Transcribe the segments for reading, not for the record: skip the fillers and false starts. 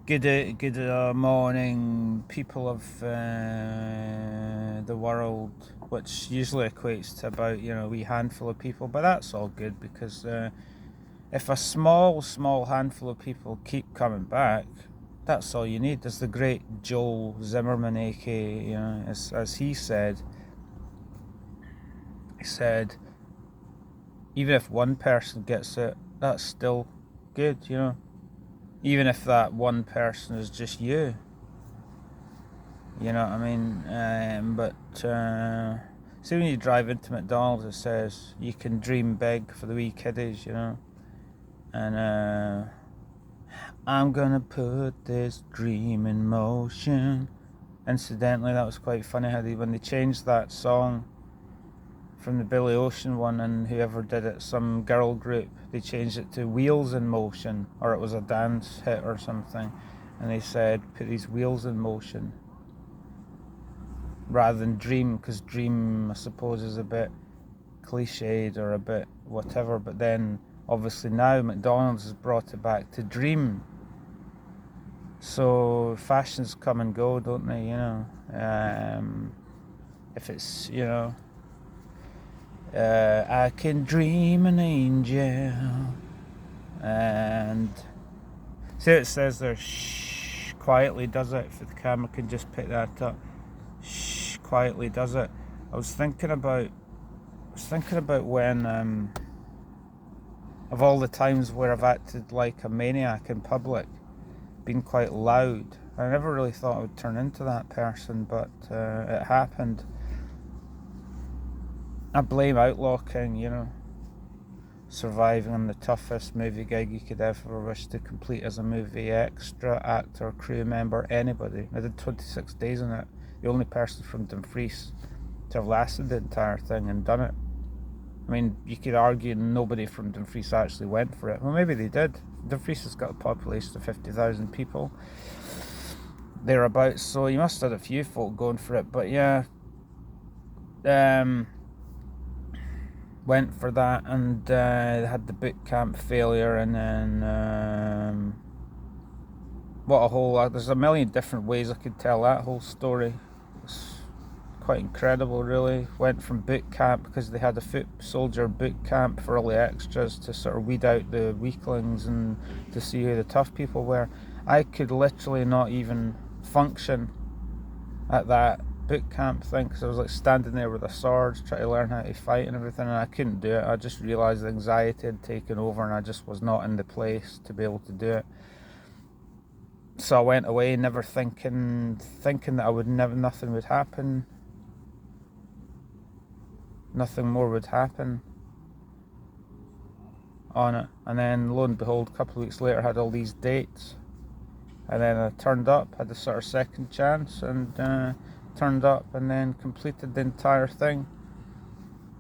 Good morning, people of the world, which usually equates to about, a wee handful of people, but that's all good because if a small handful of people keep coming back, that's all you need. As the great Joel Zimmerman, aka, as he said, even if one person gets it, that's still good, even if that one person is just you. You know what I mean? But see, when you drive into McDonald's, it says you can dream big for the wee kiddies, and I'm gonna put this dream in motion. Incidentally, that was quite funny how when they changed that song from the Billy Ocean one, and whoever did it, some girl group, they changed it to Wheels in Motion, or it was a dance hit or something, and they said put these wheels in motion rather than dream, because dream, I suppose, is a bit cliched or a bit whatever, but then obviously now McDonald's has brought it back to dream. So fashions come and go, don't they? If it's, I can dream an angel, and see, it says there, shh, quietly does it. If the camera can just pick that up, shh, quietly does it. I was thinking about when of all the times where I've acted like a maniac in public, been quite loud. I never really thought I would turn into that person, but it happened. I blame Outlaw King, surviving on the toughest movie gig you could ever wish to complete as a movie extra, actor, crew member, anybody. I did 26 days on it. The only person from Dumfries to have lasted the entire thing and done it. I mean, you could argue nobody from Dumfries actually went for it. Well, maybe they did. Dumfries has got a population of 50,000 people, thereabouts, so you must have had a few folk going for it. But yeah, went for that, and had the boot camp failure, and then there's a million different ways I could tell that whole story. It's quite incredible, really. Went from boot camp, because they had a foot soldier boot camp for all the extras to sort of weed out the weaklings and to see who the tough people were. I could literally not even function at that boot camp thing, because I was like standing there with a sword trying to learn how to fight and everything, and I couldn't do it. I just realised the anxiety had taken over and I just was not in the place to be able to do it. So I went away, never thinking that nothing would happen. Nothing more would happen on it. And then lo and behold, a couple of weeks later, I had all these dates, and then I turned up, had a sort of second chance, and turned up and then completed the entire thing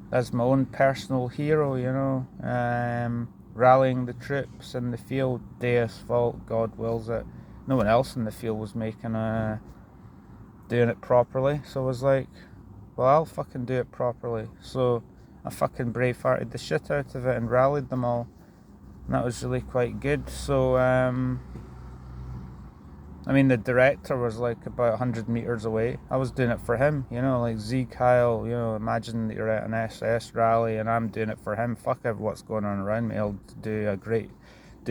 as my own personal hero, rallying the troops in the field. Deus vult, God wills it. No one else in the field was doing it properly, so I was like, well, I'll fucking do it properly. So I fucking bravehearted the shit out of it and rallied them all, and that was really quite good. So the director was like about 100 meters away. I was doing it for him, like Sieg Heil, imagine that you're at an SS rally and I'm doing it for him. Fuck what's going on around me. I'll do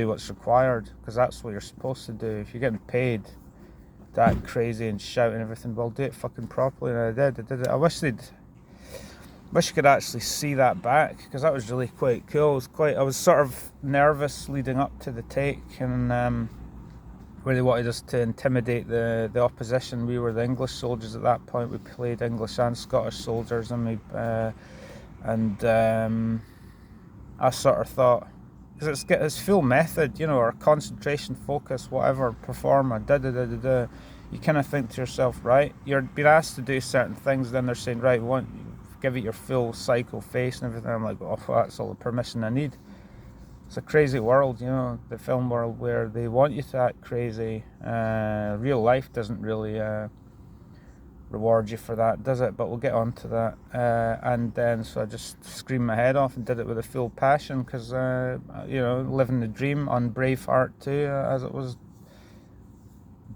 what's required, because that's what you're supposed to do. If you're getting paid that crazy and shout and everything, well, do it fucking properly. And I did it. I wish you could actually see that back, because that was really quite cool. I was sort of nervous leading up to the take, and where they wanted us to intimidate the opposition. We were the English soldiers at that point. We played English and Scottish soldiers, and I sort of thought, because it's full method, or concentration, focus, whatever, performer, you kind of think to yourself, right, you're being asked to do certain things, then they're saying, right, give it your full psycho face and everything. I'm like, oh, that's all the permission I need. It's a crazy world, the film world, where they want you to act crazy. Real life doesn't really reward you for that, does it? But we'll get on to that. And then, so I just screamed my head off and did it with a full passion, because, living the dream on Braveheart too, as it was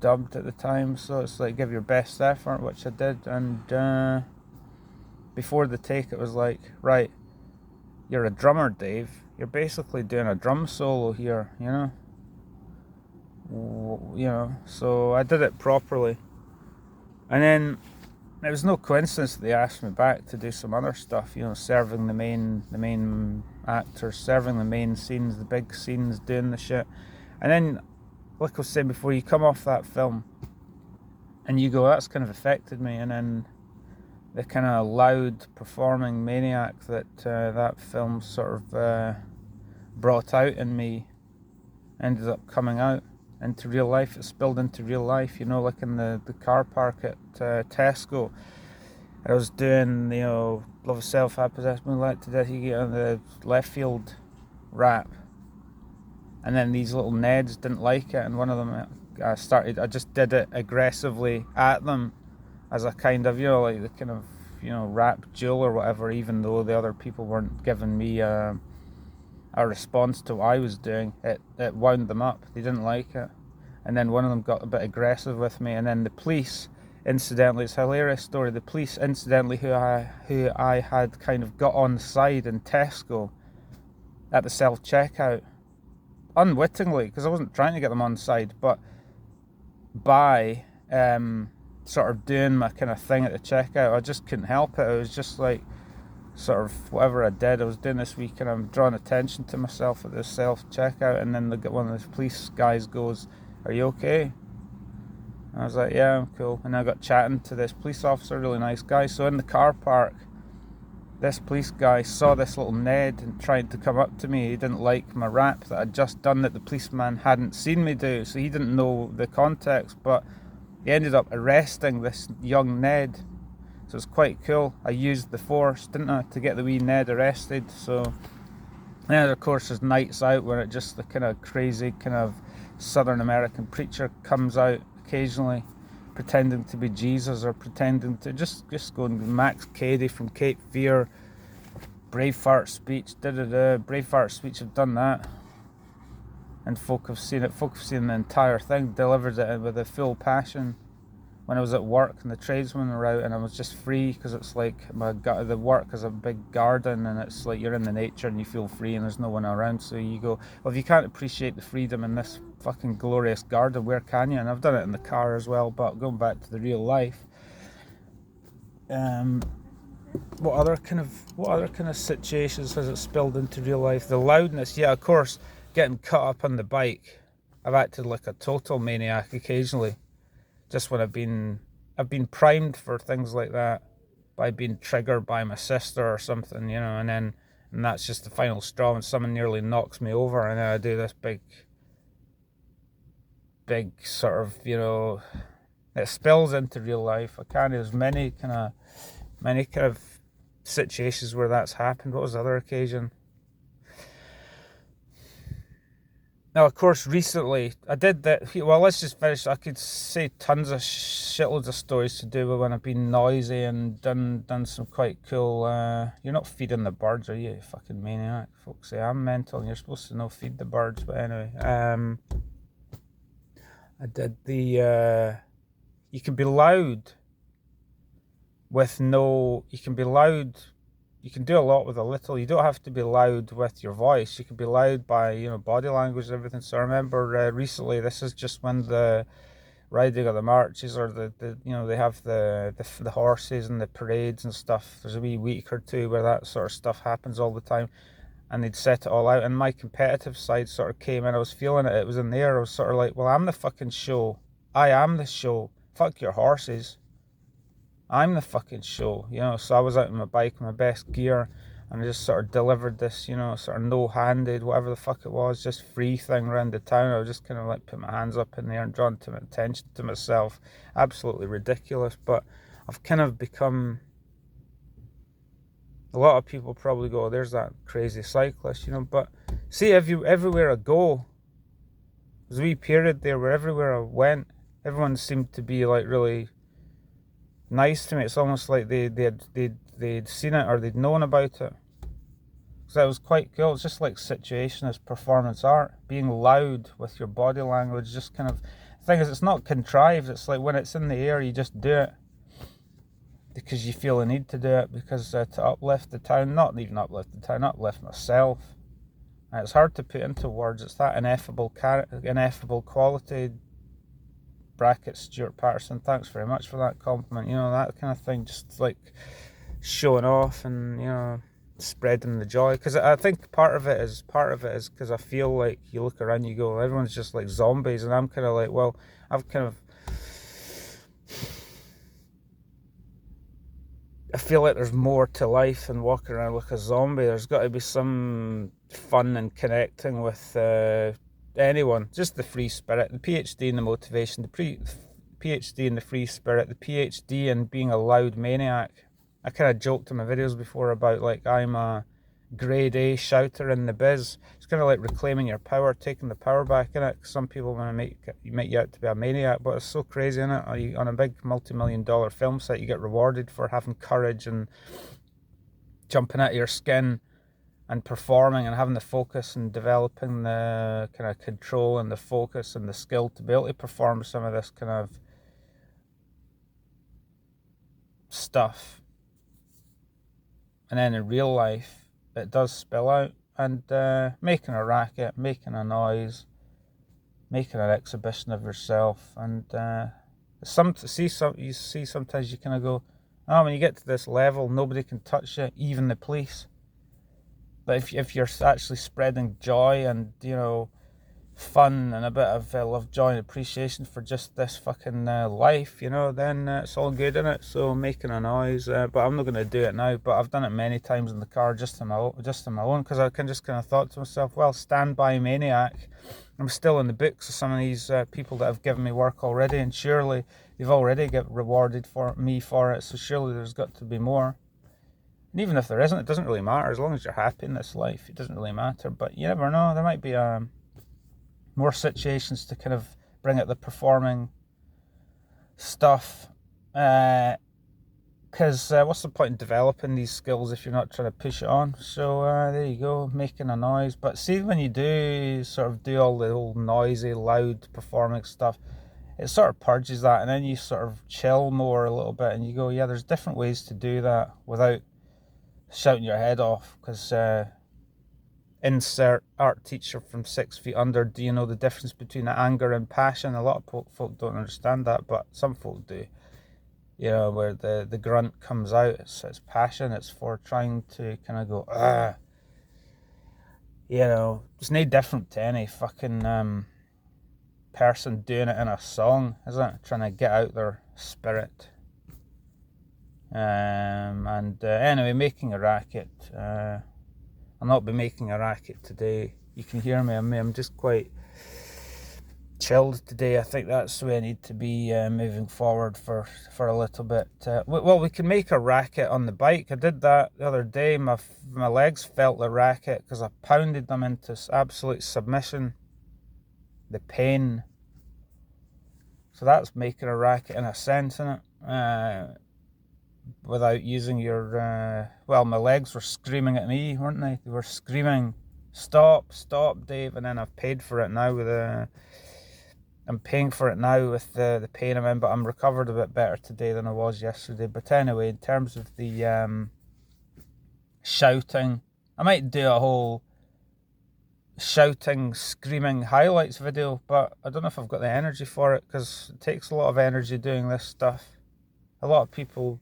dubbed at the time, so it's like give your best effort, which I did. And before the take, it was like, right, you're a drummer, Dave. You're basically doing a drum solo here, you know. So I did it properly, and then it was no coincidence that they asked me back to do some other stuff, you know, serving the main actors, serving the main scenes, the big scenes, doing the shit. And then, like I was saying before, you come off that film and you go, that's kind of affected me. And then the kind of loud performing maniac that that film sort of brought out in me ended up coming out into real life. It spilled into real life, you know, like in the car park at Tesco. I was doing, you know, Love of Self, I Possess Moonlight to Death, you get on the left field rap. And then these little Neds didn't like it, and one of them I just did it aggressively at them as a kind of, you know, like the kind of, you know, rap duel or whatever, even though the other people weren't giving me a response to what I was doing. It wound them up. They didn't like it. And then one of them got a bit aggressive with me, and then the police, incidentally, it's a hilarious story, the police, incidentally, who I had kind of got on side in Tesco at the self-checkout, unwittingly, because I wasn't trying to get them on side, but by sort of doing my kind of thing at the checkout, I just couldn't help it. It was just like, sort of whatever I did, I was doing this week, and I'm drawing attention to myself at this self-checkout, and then one of the police guys goes, "Are you okay?" And I was like, "Yeah, I'm cool." And I got chatting to this police officer, really nice guy. So in the car park, this police guy saw this little Ned and tried to come up to me. He didn't like my rap that I'd just done that the policeman hadn't seen me do, so he didn't know the context, but he ended up arresting this young Ned. So it's quite cool. I used the force, didn't I, to get the wee Ned arrested. So then, of course, there's nights out where it just the kind of crazy kind of Southern American preacher comes out occasionally, pretending to be Jesus or pretending to just going Max Cady from Cape Fear, Braveheart speech, Braveheart speech. I've done that, and folk have seen it. Folk have seen the entire thing, delivered it with a full passion. When I was at work and the tradesmen were out, and I was just free, because it's like the work is a big garden, and it's like you're in the nature and you feel free and there's no one around, so you go, well, if you can't appreciate the freedom in this fucking glorious garden, where can you? And I've done it in the car as well. But going back to the real life, what other kind of situations has it spilled into real life? The loudness, yeah, of course, getting cut up on the bike. I've acted like a total maniac occasionally, just when I've been primed for things like that by being triggered by my sister or something, you know, and that's just the final straw, and someone nearly knocks me over, and then I do this big sort of, you know, it spills into real life. There's many kind of situations where that's happened. What was the other occasion? Now, of course, recently I did that. Well, let's just finish. I could say tons of shitloads of stories to do with when I've been noisy and done some quite cool. You're not feeding the birds, are you fucking maniac? Folks say I'm mental, and you're supposed to know feed the birds. But anyway, I did the. You can be loud with no. You can be loud. You can do a lot with a little. You don't have to be loud with your voice. You can be loud by, you know, body language and everything. So I remember recently, this is just when the riding of the marches, or the you know, they have the horses and the parades and stuff. There's a wee week or two where that sort of stuff happens all the time, and they'd set it all out. And my competitive side sort of came in. I was feeling it. It was in there. I was sort of like, well, I'm the fucking show. I am the show. Fuck your horses. I'm the fucking show, you know. So I was out on my bike in my best gear, and I just sort of delivered this, you know, sort of no-handed, whatever the fuck it was, just free thing around the town. I was just kind of like put my hands up in the air and drawn to my attention to myself. Absolutely ridiculous, but I've kind of become. A lot of people probably go, "There's that crazy cyclist," you know. But see, everywhere I go, there's a wee period there where everywhere I went, everyone seemed to be like really nice to me. It's almost like they'd seen it, or they'd known about it. So it was quite cool. It's just like situationist performance art, being loud with your body language. Just kind of, the thing is, it's not contrived. It's like when it's in the air, you just do it because you feel the need to do it, because to uplift the town, not even uplift the town, uplift myself. And it's hard to put into words. It's that ineffable quality. Bracket Stuart Patterson, thanks very much for that compliment. You know, that kind of thing, just like showing off and, you know, spreading the joy. Because I think part of it is because I feel like you look around, you go, everyone's just like zombies, and I'm kind of like, well, I feel like there's more to life than walking around like a zombie. There's got to be some fun and connecting with anyone. Just the free spirit, the PhD in the motivation, the PhD in the free spirit, the PhD in being a loud maniac. I kind of joked in my videos before about like I'm a grade A shouter in the biz. It's kind of like reclaiming your power, taking the power back in it. Some people want to make you out to be a maniac, but it's so crazy, isn't it? On a big multi-million-dollar film set, you get rewarded for having courage and jumping out of your skin and performing and having the focus and developing the kind of control and the focus and the skill to be able to perform some of this kind of stuff. And then in real life, it does spill out, and making a racket, making a noise, making an exhibition of yourself, and you see sometimes you kind of go, oh, when you get to this level, nobody can touch you, even the police. But if you're actually spreading joy and, you know, fun and a bit of love, joy and appreciation for just this fucking life, you know, then it's all good, innit? So making a noise, but I'm not going to do it now, but I've done it many times in the car just on my own, because I can just kind of thought to myself, well, standby maniac, I'm still in the books of some of these people that have given me work already, and surely they've already got rewarded for me for it, so surely there's got to be more. And even if there isn't, it doesn't really matter. As long as you're happy in this life, it doesn't really matter. But you never know, there might be more situations to kind of bring out the performing stuff, because what's the point in developing these skills if you're not trying to push it on? So there you go, making a noise. But see, when you do sort of do all the old noisy, loud performing stuff, it sort of purges that, and then you sort of chill more a little bit, and you go, yeah, there's different ways to do that without shouting your head off. Because insert art teacher from 6 feet under, do you know the difference between anger and passion? A lot of folk don't understand that, but some folk do. You know, where the grunt comes out, it's passion, it's for trying to kind of go, you know, it's no different to any fucking person doing it in a song, isn't it? Trying to get out their spirit. Anyway, making a racket. I'll not be making a racket today. You can hear me. I'm just quite chilled today. I think that's the way I need to be moving forward for a little bit. Well, we can make a racket on the bike. I did that the other day. My legs felt the racket because I pounded them into absolute submission. The pain. So that's making a racket in a sense, isn't it? Without using your well, my legs were screaming at me, weren't they? They were screaming, stop, Dave. And then I've paid for it now with I'm paying for it now with the pain I'm in, but I'm recovered a bit better today than I was yesterday. But anyway, in terms of the shouting, I might do a whole shouting, screaming highlights video, but I don't know if I've got the energy for it, because it takes a lot of energy doing this stuff. A lot of people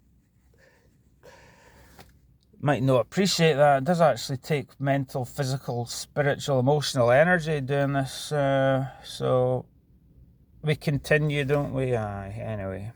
might not appreciate that. It does actually take mental, physical, spiritual, emotional energy doing this. So we continue, don't we? Anyway.